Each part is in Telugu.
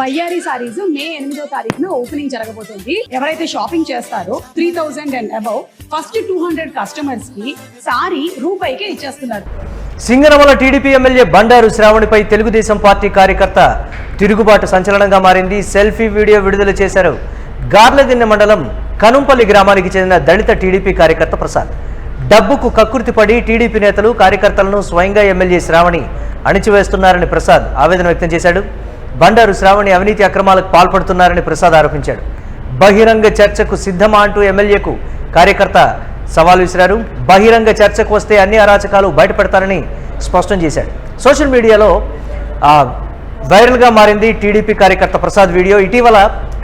బయ్యారి సారీస్ మే 8వ తారీఖున ఓపెనింగ్ జరగబోతుంది. ఎవరైతే షాపింగ్ చేస్తారో 3000 అండ్ అబౌవ్ ఫస్ట్ 200 కస్టమర్స్ కి సారీ రూపాయికే ఇచ్చేస్తున్నారు. సింగనమల టీడీపీ ఎమ్మెల్యే బండారు శ్రావణిపై తెలుగుదేశం పార్టీ కార్యకర్త తిరుగుబాటు సంచలనంగా మారింది. సెల్ఫీ వీడియో విడుదల చేశారు. గార్లదిన్నె మండలం కనుంపల్లి గ్రామానికి చెందిన దళిత టీడీపీ కార్యకర్త ప్రసాద్. డబ్బుకు కక్కుర్తిపడి టీడీపీ నేతలు కార్యకర్తలను స్వయంగా ఎమ్మెల్యే శ్రావణి అణిచివేస్తున్నారని ప్రసాద్ ఆవేదన వ్యక్తం చేశాడు. బండారు శ్రావణి అవినీతి అక్రమాలకు పాల్పడుతున్నారని ప్రసాద్ ఆరోపించాడు. బహిరంగ చర్చకు సిద్ధమా అంటూ ఎమ్మెల్యేకు కార్యకర్త సవాల్ విసిరారు. బహిరంగ చర్చకు వస్తే అన్ని అరాచకాలు బయటపెడతారని స్పష్టం చేశాడు. సోషల్ మీడియాలో వైరల్గా మారింది టీడీపీ కార్యకర్త ప్రసాద్ వీడియో. ఇటీవల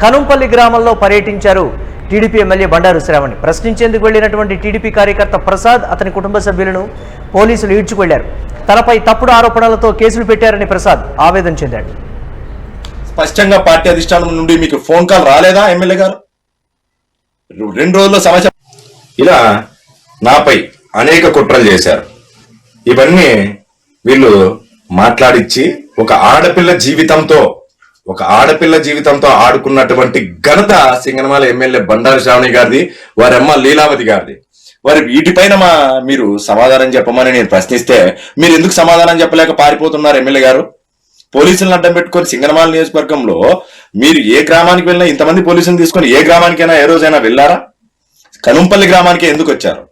కనుంపల్లి గ్రామంలో పర్యటించారు టీడీపీ ఎమ్మెల్యే బండారు శ్రావణి. ప్రశ్నించేందుకు వెళ్లినటువంటి టీడీపీ కార్యకర్త ప్రసాద్ అతని కుటుంబ సభ్యులను పోలీసులు ఈడ్చుకెళ్లారు. తనపై తప్పుడు ఆరోపణలతో కేసులు పెట్టారని ప్రసాద్ ఆవేదన చెందాడు. స్పష్టంగా పార్టీ అధిష్టానం నుండి మీకు ఫోన్ కాల్ రాలేదా ఎమ్మెల్యే గారు? 2 రోజుల్లో సమస్య ఇలా నాపై అనేక కుట్రలు చేశారు. ఇవన్నీ వీళ్ళు మాట్లాడిచ్చి ఒక ఆడపిల్ల జీవితంతో ఆడుకున్నటువంటి ఘనత సింగనమల ఎమ్మెల్యే బండారు శ్రావణి గారిది, వారి అమ్మ లీలావతి గారిది. వారి వీటిపైన మీరు సమాధానం చెప్పమని నేను ప్రశ్నిస్తే మీరు ఎందుకు సమాధానం చెప్పలేక పారిపోతున్నారు ఎమ్మెల్యే గారు? పోలీసులను అడ్డం పెట్టుకొని సింగనమల నియోజకవర్గంలో మీరు ఏ గ్రామానికి వెళ్ళినా ఇంతమంది పోలీసులను తీసుకొని ఏ గ్రామానికైనా ఏ రోజైనా వెళ్ళారా? కనుంపల్లి గ్రామానికి ఎందుకు వచ్చారు?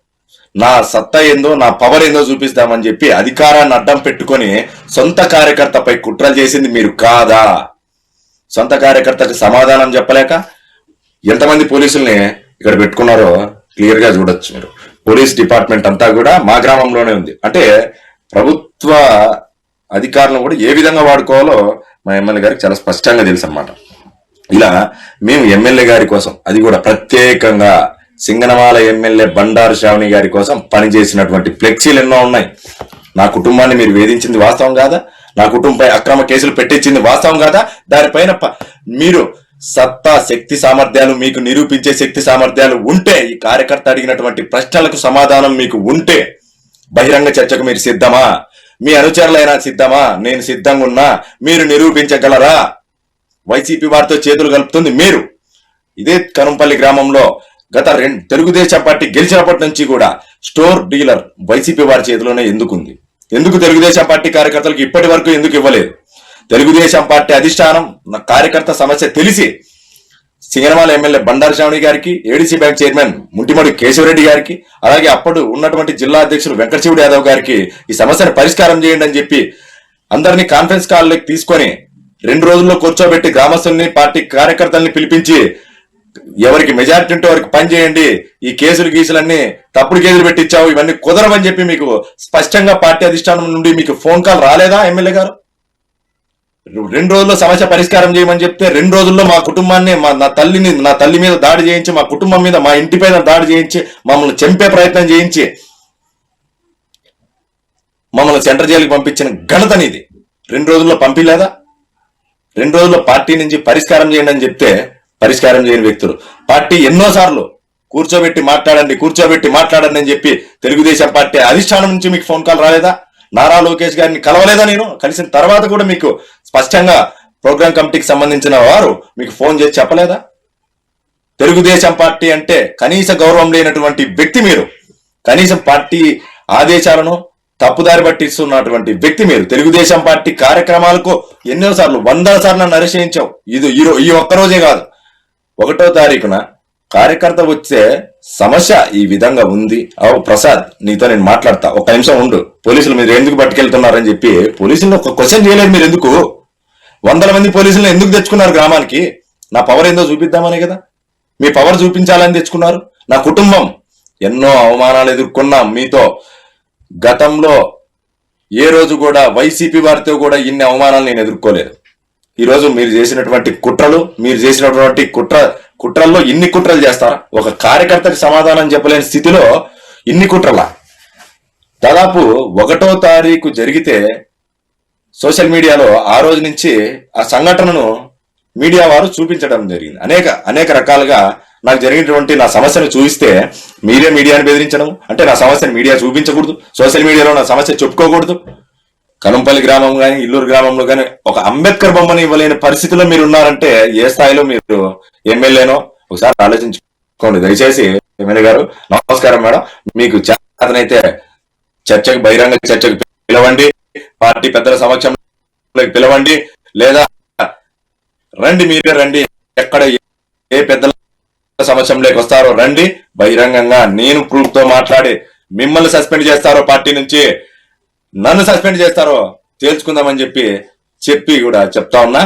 నా సత్తా ఏందో, నా పవర్ ఏందో చూపిస్తామని చెప్పి అధికారాన్ని అడ్డం పెట్టుకొని సొంత కార్యకర్తపై కుట్రలు చేసింది మీరు కాదా? సొంత కార్యకర్తకు సమాధానం చెప్పలేక ఎంతమంది పోలీసుల్ని ఇక్కడ పెట్టుకున్నారో క్లియర్ గా చూడొచ్చు మీరు. పోలీస్ డిపార్ట్మెంట్ అంతా కూడా మా గ్రామంలోనే ఉంది. అంటే ప్రభుత్వ అధికారులను కూడా ఏ విధంగా వాడుకోవాలో మా ఎమ్మెల్యే గారికి చాలా స్పష్టంగా తెలుసు అన్నమాట. ఇలా మేము ఎమ్మెల్యే గారి కోసం, అది కూడా ప్రత్యేకంగా సింగనమల ఎమ్మెల్యే బండారు శ్రావణి గారి కోసం పనిచేసినటువంటి ఫ్లెక్సీలు ఎన్నో ఉన్నాయి. నా కుటుంబాన్ని మీరు వేధించింది వాస్తవం కాదా? నా కుటుంబంపై అక్రమ కేసులు పెట్టించింది వాస్తవం కాదా? దానిపైన మీరు సత్తా, శక్తి సామర్థ్యాలు, మీకు నిరూపించే శక్తి సామర్థ్యాలు ఉంటే, ఈ కార్యకర్త అడిగినటువంటి ప్రశ్నలకు సమాధానం మీకు ఉంటే బహిరంగ చర్చకు మీరు సిద్ధమా? మీ అనుచరులైనా సిద్ధమా? నేను సిద్ధంగా ఉన్నా. మీరు నిరూపించగలరా? వైసీపీ వారితో చేతులు కలుపుతుంది మీరు. ఇదే కనుంపల్లి గ్రామంలో గత తెలుగుదేశం పార్టీ గెలిచినప్పటి నుంచి కూడా స్టోర్ డీలర్ వైసీపీ వారి చేతిలోనే ఎందుకుంది? ఎందుకు తెలుగుదేశం పార్టీ కార్యకర్తలకు ఇప్పటి వరకు ఎందుకు ఇవ్వలేదు? తెలుగుదేశం పార్టీ అధిష్టానం నా కార్యకర్త సమస్య తెలిసి సింగనమల ఎమ్మెల్యే బండారు శ్రావణి గారికి, ఏడీసీ బ్యాంక్ చైర్మన్ ముంటిమడి కేశవరెడ్డి గారికి, అలాగే అప్పుడు ఉన్నటువంటి జిల్లా అధ్యక్షులు వెంకటశివుడు యాదవ్ గారికి ఈ సమస్యను పరిష్కారం చేయండి అని చెప్పి అందరినీ కాన్ఫరెన్స్ కాల్లోకి తీసుకొని 2 రోజుల్లో కూర్చోబెట్టి గ్రామస్తుల్ని, పార్టీ కార్యకర్తల్ని పిలిపించి ఎవరికి మెజారిటీ ఉంటే వారికి పని చేయండి, ఈ గీసులన్నీ తప్పుడు కేసులు పెట్టించావు, ఇవన్నీ కుదరవని చెప్పి మీకు స్పష్టంగా పార్టీ అధిష్టానం నుండి మీకు ఫోన్ కాల్ రాలేదా ఎమ్మెల్యే గారు? 2 రోజుల్లో సమస్య పరిష్కారం చేయమని చెప్తే 2 రోజుల్లో మా కుటుంబాన్ని, నా తల్లి మీద దాడి చేయించి, మా కుటుంబం మీద, మా ఇంటి పైన దాడి చేయించి, మమ్మల్ని చంపే ప్రయత్నం చేయించి మమ్మల్ని సెంట్రల్ జైలుకి పంపించిన ఘనతనిది. 2 రోజుల్లో పంపిలేదా? 2 రోజుల్లో పార్టీ నుంచి పరిష్కారం చేయండి అని చెప్తే పరిష్కారం చేయని వ్యక్తులు. పార్టీ ఎన్నోసార్లు కూర్చోబెట్టి మాట్లాడండి అని చెప్పి తెలుగుదేశం పార్టీ అధిష్టానం నుంచి మీకు ఫోన్ కాల్ రాలేదా? నారా లోకేష్ గారిని కలవలేదా? నేను కలిసిన తర్వాత కూడా మీకు స్పష్టంగా ప్రోగ్రామ్ కమిటీకి సంబంధించిన వారు మీకు ఫోన్ చేసి చెప్పలేదా? తెలుగుదేశం పార్టీ అంటే కనీస గౌరవం లేనటువంటి వ్యక్తి మీరు. కనీసం పార్టీ ఆదేశాలను తప్పుదారి పట్టిస్తున్నటువంటి వ్యక్తి మీరు. తెలుగుదేశం పార్టీ కార్యక్రమాలకు ఎన్నోసార్లు 100 సార్లు నన్ను అరెస్ట్ చేయించావు. ఈ ఒక్కరోజే కాదు, 1వ తారీఖున కార్యకర్త వచ్చే సమస్య ఈ విధంగా ఉంది. ప్రసాద్, నీతో నేను మాట్లాడతా, 1 నిమిషం ఉండు. పోలీసులు మీరు ఎందుకు పట్టుకెళ్తున్నారని చెప్పి పోలీసులను ఒక క్వశ్చన్ చేయలేదు. మీరు ఎందుకు 100 మంది పోలీసులను ఎందుకు తెచ్చుకున్నారు గ్రామానికి? నా పవర్ ఏందో చూపిద్దామనే కదా. మీ పవర్ చూపించాలని తెచ్చుకున్నారు. నా కుటుంబం ఎన్నో అవమానాలు ఎదుర్కొన్నాం మీతో. గతంలో ఏ రోజు కూడా వైసీపీ వారితో కూడా ఇన్ని అవమానాలు నేను ఎదుర్కోలేదు. ఈరోజు మీరు చేసినటువంటి కుట్రల్లో ఇన్ని కుట్రలు చేస్తారా? ఒక కార్యకర్తకి సమాధానం చెప్పలేని స్థితిలో ఇన్ని కుట్రలా? దాదాపు 1వ తారీఖు జరిగితే సోషల్ మీడియాలో ఆ రోజు నుంచి ఆ సంఘటనను మీడియా వారు చూపించడం జరిగింది. అనేక రకాలుగా నాకు జరిగినటువంటి నా సమస్యను చూపిస్తే మీరే మీడియాని బెదిరించడం అంటే నా సమస్యను మీడియా చూపించకూడదు, సోషల్ మీడియాలో నా సమస్య చెప్పుకోకూడదు. కనుంపల్లి గ్రామం గాని ఇల్లూరు గ్రామంలో గాని ఒక అంబేద్కర్ బొమ్మని ఇవ్వలేని పరిస్థితిలో మీరు ఉన్నారంటే ఏ స్థాయిలో మీరు ఎమ్మెల్యేనో ఒకసారి ఆలోచించుకోండి దయచేసి. ఎమ్మెల్యే గారు నమస్కారం మేడం. మీకు చేతనైతే చర్చకు బహిరంగ చర్చకు పిలవండి, పార్టీ పెద్దల సమక్షంలో పిలవండి, లేదా రండి మీరే రండి, ఎక్కడ ఏ పెద్దల సమక్షంలోకి వస్తారో రండి, బహిరంగంగా నేను ప్రూఫ్ తో మాట్లాడి మిమ్మల్ని సస్పెండ్ చేస్తారో పార్టీ నుంచి నన్ను సస్పెండ్ చేస్తారో తేల్చుకుందామని చెప్పి కూడా చెప్తా ఉన్నా.